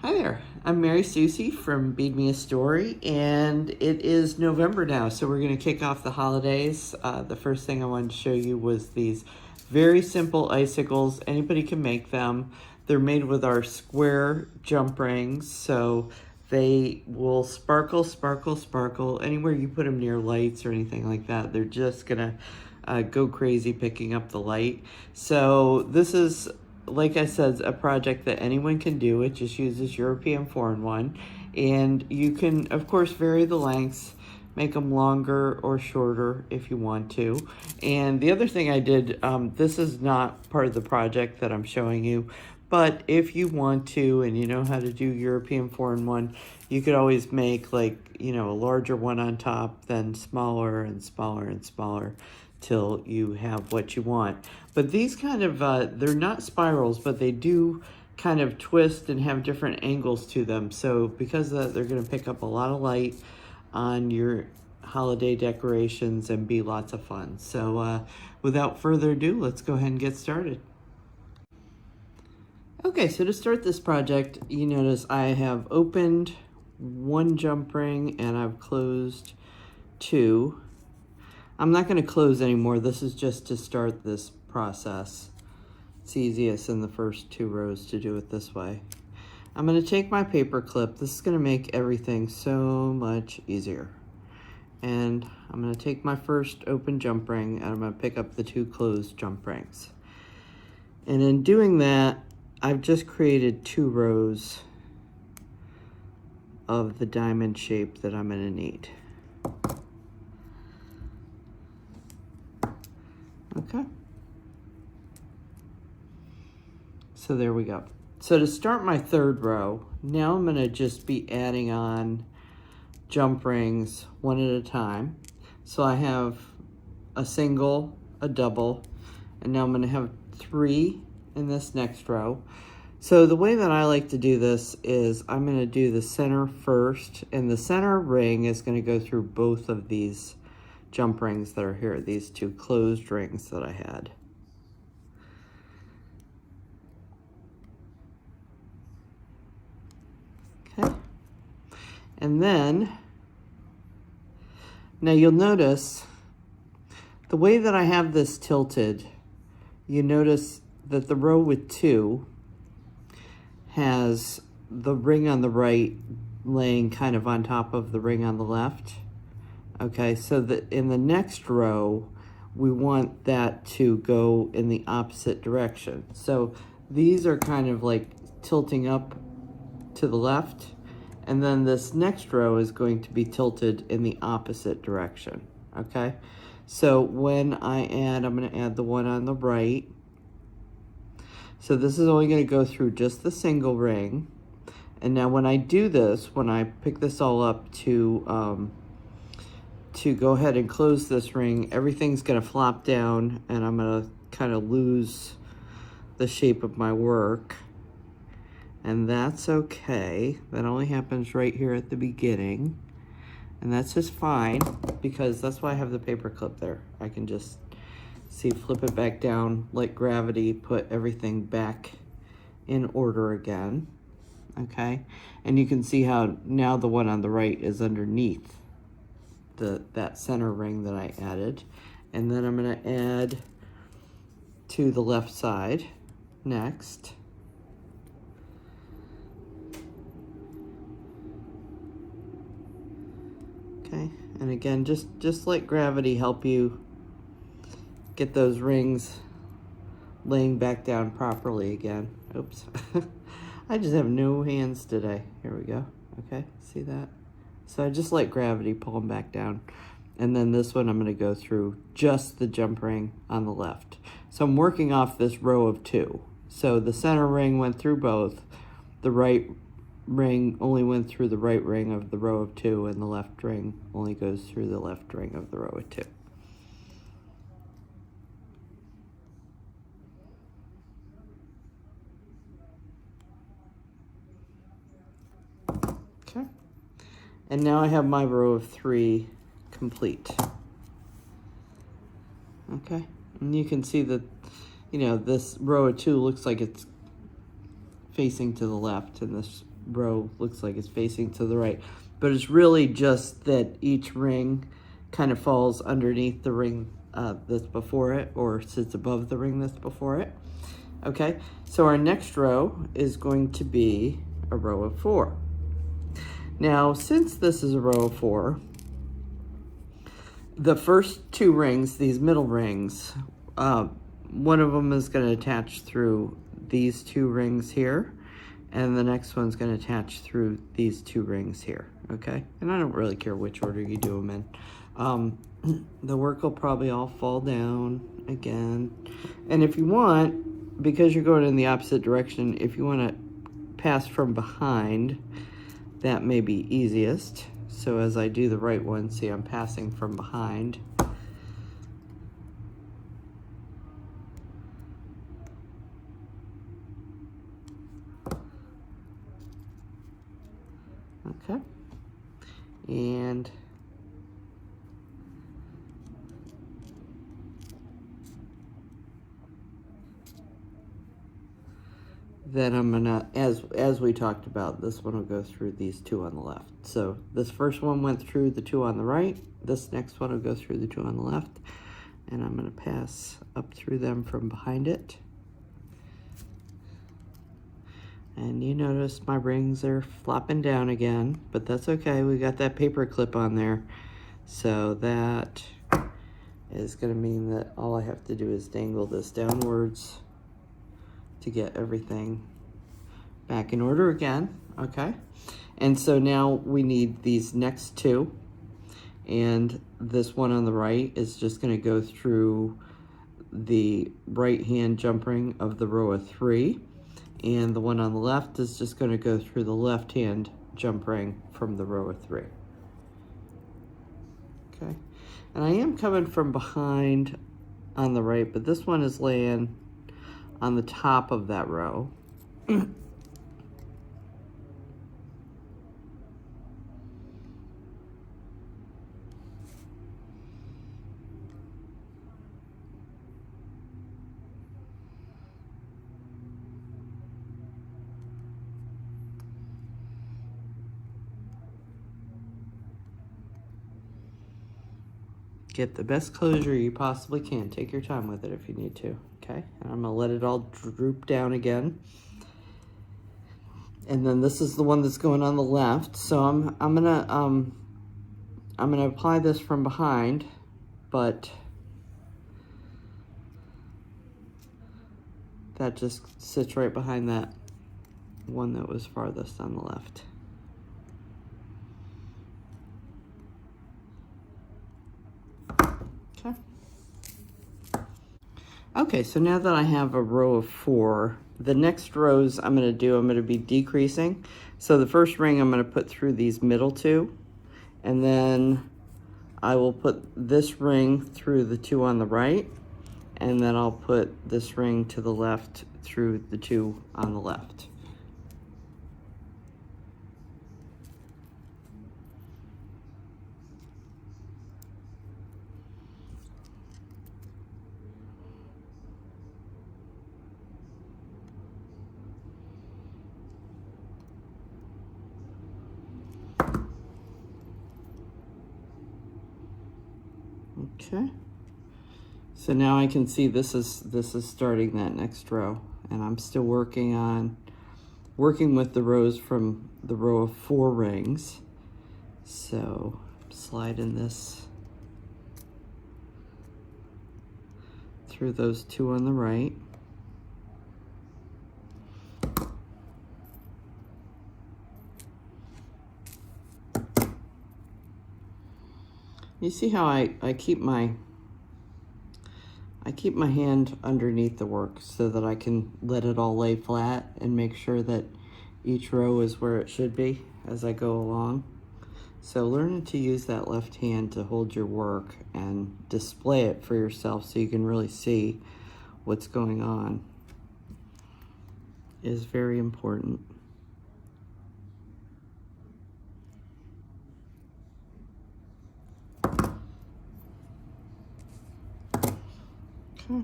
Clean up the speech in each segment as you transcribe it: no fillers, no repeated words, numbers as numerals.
Hi there, I'm Mary Susie from Bead Me a Story, and it is November now, so we're going to kick off the holidays. The first thing I wanted to show you was these very simple icicles. Anybody can make them. They're made with our square jump rings, so they will sparkle, sparkle, sparkle. Anywhere you put them near lights or anything like that, they're just going to go crazy picking up the light. So this is, like I said, a project that anyone can do. It just uses European 4-in-1, and you can of course vary the lengths, make them longer or shorter if you want to. And the other thing I did, this is not part of the project that I'm showing you, but if you want to and you know how to do European 4-in-1, you could always make, like, you know, a larger one on top, then smaller and smaller and smaller till you have what you want. But these kind of, they're not spirals, but they do kind of twist and have different angles to them. So because of that, they're going to pick up a lot of light on your holiday decorations and be lots of fun. So without further ado, let's go ahead and get started. Okay, so to start this project, you notice I have opened one jump ring and I've closed two. I'm not going to close anymore. This is just to start this process. It's easiest in the first two rows to do it this way. I'm going to take my paper clip. This is going to make everything so much easier. And I'm going to take my first open jump ring and I'm going to pick up the two closed jump rings. And in doing that, I've just created two rows of the diamond shape that I'm going to need. Okay. So there we go. So to start my third row, now I'm going to just be adding on jump rings one at a time. So I have a single, a double, and now I'm going to have three in this next row. So the way that I like to do this is I'm going to do the center first, and the center ring is going to go through both of these jump rings that are here, these two closed rings that I had. Okay. And then, now you'll notice the way that I have this tilted, you notice that the row with two has the ring on the right laying kind of on top of the ring on the left. Okay, so that in the next row, we want that to go in the opposite direction. So these are kind of like tilting up to the left, and then this next row is going to be tilted in the opposite direction, okay? So when I add, I'm gonna add the one on the right. So this is only gonna go through just the single ring. And now when I do this, when I pick this all up to go ahead and close this ring, everything's going to flop down and I'm going to kind of lose the shape of my work. And that's okay. That only happens right here at the beginning. And that's just fine because that's why I have the paper clip there. I can just flip it back down, let gravity put everything back in order again. Okay. And you can see how now the one on the right is underneath that center ring that I added. And then I'm going to add to the left side next. Okay, and again, just let gravity help you get those rings laying back down properly again. Oops. I just have no hands today. Here we go. Okay, see that? So I just let gravity pull them back down. And then this one I'm going to go through just the jump ring on the left. So I'm working off this row of two. So the center ring went through both. The right ring only went through the right ring of the row of two, and the left ring only goes through the left ring of the row of two. Okay. And now I have my row of three complete. Okay, and you can see that, you know, this row of two looks like it's facing to the left, and this row looks like it's facing to the right, but it's really just that each ring kind of falls underneath the ring that's before it, or sits above the ring that's before it. Okay, so our next row is going to be a row of 4. Now, since this is a row of 4, the first 2 rings, these middle rings, one of them is going to attach through these 2 rings here, and the next one's going to attach through these 2 rings here, okay? And I don't really care which order you do them in. The work will probably all fall down again. And if you want, because you're going in the opposite direction, if you want to pass from behind, that may be easiest. So as I do the right one, see, I'm passing from behind. Okay. And then I'm gonna, as we talked about, this one will go through these 2 on the left. So this first one went through the 2 on the right. This next one will go through the 2 on the left. And I'm gonna pass up through them from behind it. And you notice my rings are flopping down again, but that's okay. We got that paper clip on there. So that is gonna mean that all I have to do is dangle this downwards to get everything back in order again, okay? And so now we need these next 2, and this one on the right is just gonna go through the right-hand jump ring of the row of 3, and the one on the left is just gonna go through the left-hand jump ring from the row of 3. Okay, and I am coming from behind on the right, but this one is laying on the top of that row. Get the best closure you possibly can. Take your time with it if you need to, okay? And I'm gonna let it all droop down again. And then this is the one that's going on the left. So I'm gonna apply this from behind, but that just sits right behind that one that was farthest on the left. Okay, so now that I have a row of 4, the next rows I'm going to be decreasing. So the first ring I'm going to put through these middle 2, and then I will put this ring through the 2 on the right, and then I'll put this ring to the left through the 2 on the left. Okay, so now I can see this is starting that next row, and I'm still working with the rows from the row of 4 rings. So sliding this through those 2 on the right. You see how I keep my hand underneath the work so that I can let it all lay flat and make sure that each row is where it should be as I go along. So learn to use that left hand to hold your work and display it for yourself so you can really see what's going on is very important. Okay.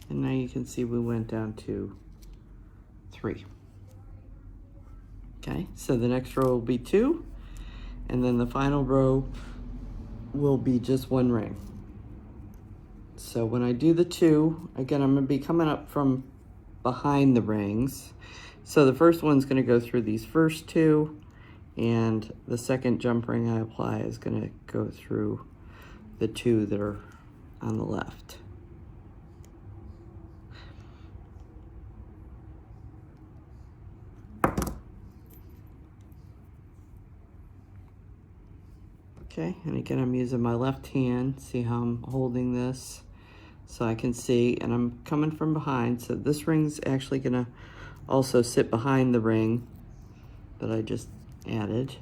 And now you can see we went down to 3. Okay, so the next row will be 2, and then the final row will be just 1 ring. So when I do the 2, again, I'm going to be coming up from behind the rings. So the first one's going to go through these first 2, and the second jump ring I apply is going to go through the 2 that are on the left. Okay, and again, I'm using my left hand. See how I'm holding this so I can see, and I'm coming from behind. So this ring's actually gonna also sit behind the ring that I just added.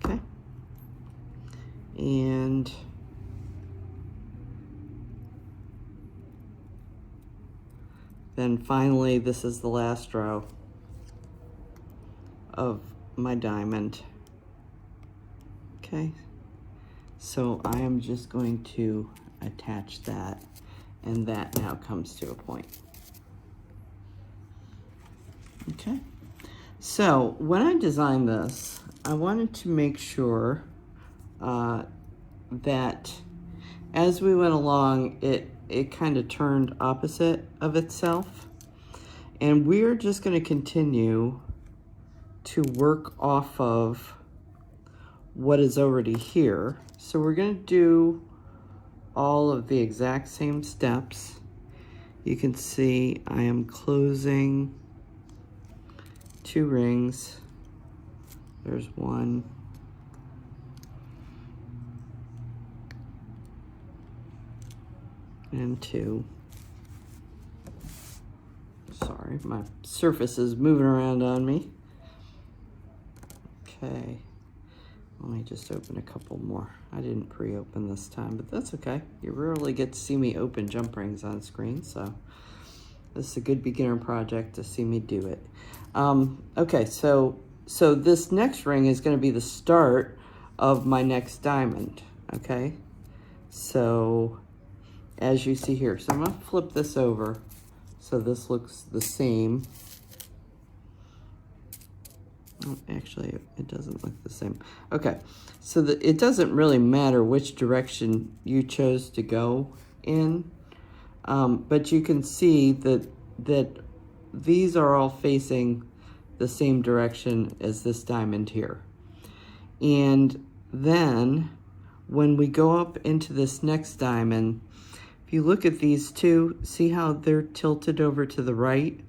Okay, and then finally, this is the last row of my diamond. Okay, so I am just going to attach that, and that now comes to a point. Okay, so when I designed this, I wanted to make sure that as we went along, it kind of turned opposite of itself, and we're just going to continue to work off of what is already here. So we're going to do all of the exact same steps. You can see I am closing 2 rings. There's 1. And 2. Sorry, my surface is moving around on me. Okay, let me just open a couple more. I didn't pre-open this time, but that's okay. You rarely get to see me open jump rings on screen, so this is a good beginner project to see me do it. Okay, so this next ring is going to be the start of my next diamond, okay? So as you see here, so I'm going to flip this over so this looks the same. Oh, actually, it doesn't look the same. Okay, so it doesn't really matter which direction you chose to go in, but you can see that these are all facing the same direction as this diamond here. And then when we go up into this next diamond, if you look at these 2, see how they're tilted over to the right?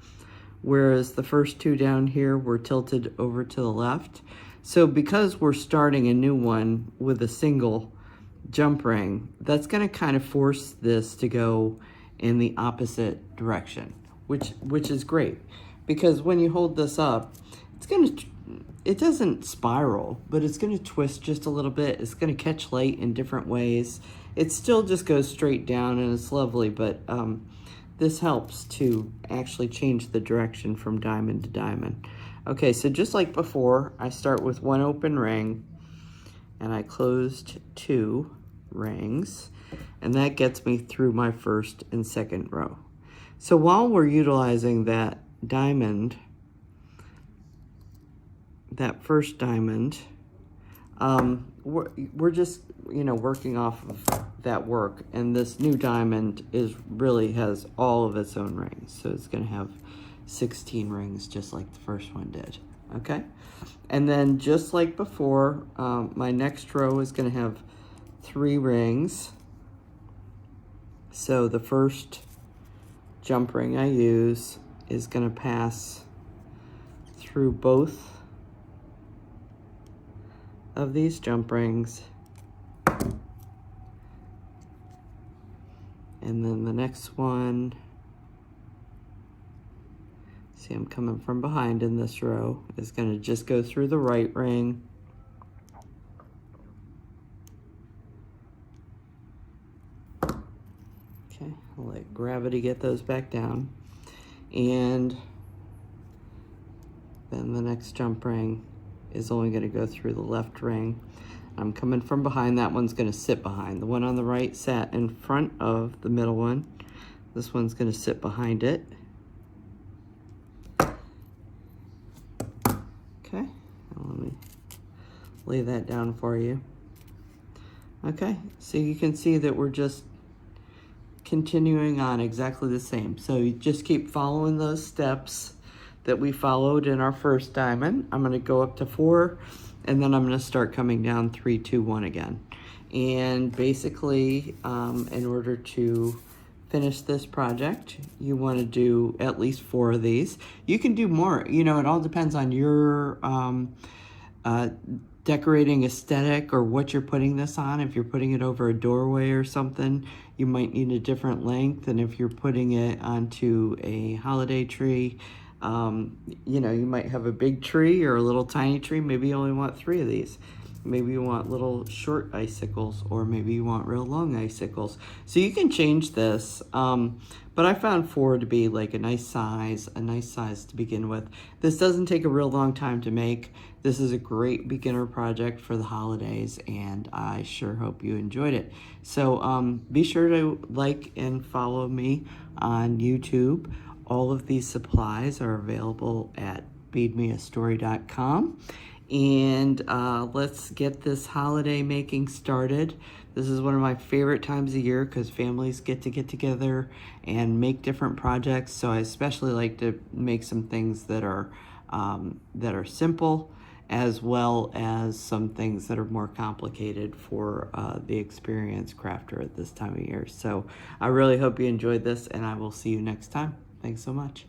Whereas the first 2 down here were tilted over to the left. So because we're starting a new one with a single jump ring, that's going to kind of force this to go in the opposite direction, which is great, because when you hold this up, it doesn't spiral, but it's going to twist just a little bit. It's going to catch light in different ways. It still just goes straight down, and it's lovely, but this helps to actually change the direction from diamond to diamond. Okay, so just like before, I start with 1 open ring, and I closed 2 rings, and that gets me through my first and second row. So while we're utilizing that diamond, that first diamond, we're just, working off of that work, and this new diamond really has all of its own rings, so it's going to have 16 rings just like the first one did. Okay, and then just like before, my next row is going to have 3 rings. So the first jump ring I use is going to pass through both of these jump rings, and then the next one, see, I'm coming from behind in this row, is going to just go through the right ring, okay, I'll let gravity get those back down, and then the next jump ring is only going to go through the left ring. I'm coming from behind. That one's going to sit behind. The one on the right sat in front of the middle one. This one's going to sit behind it. Okay, let me lay that down for you. Okay, so you can see that we're just continuing on exactly the same. So you just keep following those steps that we followed in our first diamond. I'm going to go up to 4, and then I'm going to start coming down 3, 2, 1 again. And basically, in order to finish this project, you want to do at least 4 of these. You can do more. You know, it all depends on your decorating aesthetic or what you're putting this on. If you're putting it over a doorway or something, you might need a different length. And if you're putting it onto a holiday tree, you know, you might have a big tree or a little tiny tree. Maybe you only want 3 of these. Maybe you want little short icicles, or maybe you want real long icicles. So you can change this. But I found 4 to be like a nice size to begin with. This doesn't take a real long time to make. This is a great beginner project for the holidays, and I sure hope you enjoyed it. So be sure to like and follow me on YouTube. All of these supplies are available at beadmeastory.com. And let's get this holiday making started. This is one of my favorite times of year because families get together and make different projects. So I especially like to make some things that are simple, as well as some things that are more complicated for the experienced crafter at this time of year. So I really hope you enjoyed this, and I will see you next time. Thanks so much.